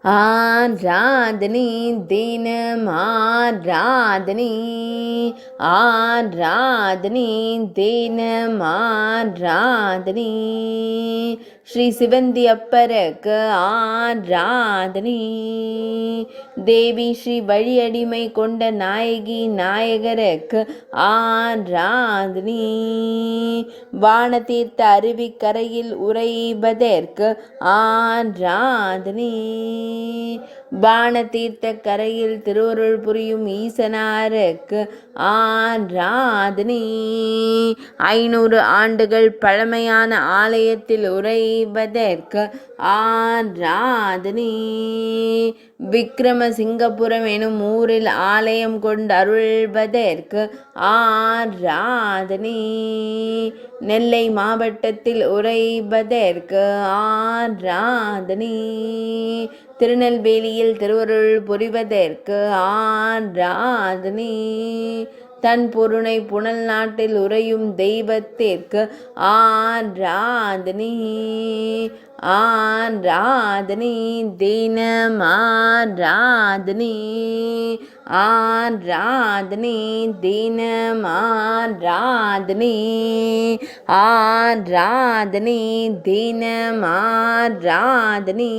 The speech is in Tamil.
ஆராதனை தினம் ஆராதனை, ஆராதனை தினம் ஆராதனை, ஸ்ரீ சிவந்தி அப்பருக்கு ஆராதனை, தேவி ஸ்ரீ வழியடிமை கொண்ட நாயகி நாயகருக்கு ஆராதனை, வானதீர்த்த அருவிக்கரையில் உறைவதற்கு ஆராதனை, வானதீர்த்த கரையில் திருவருள் புரியும் ஈசனாருக்கு ஆராதனை, 500 ஆண்டுகள் பழமையான ஆலயத்தில் உறைவதற்கு ஆராதனை, விக்ரமசிங்கபுரம் எனும் ஊரில் ஆலயம் கொண்டு அருள்வதற்கு ஆராதனை, நெல்லை மாவட்டத்தில் உறைவதற்கு ஆராதனை, திருநெல்வேலியில் திருவருள் புரிவதற்கு ஆராதனை, தன் பொருணை புனல் நாட்டில் உறையும் தெய்வத்திற்கு ஆராதனை, ஆராதனை தினம் ஆராதனை, ஆராதனை தினம் ஆராதனை, ஆராதனை தினம் ஆராதனை.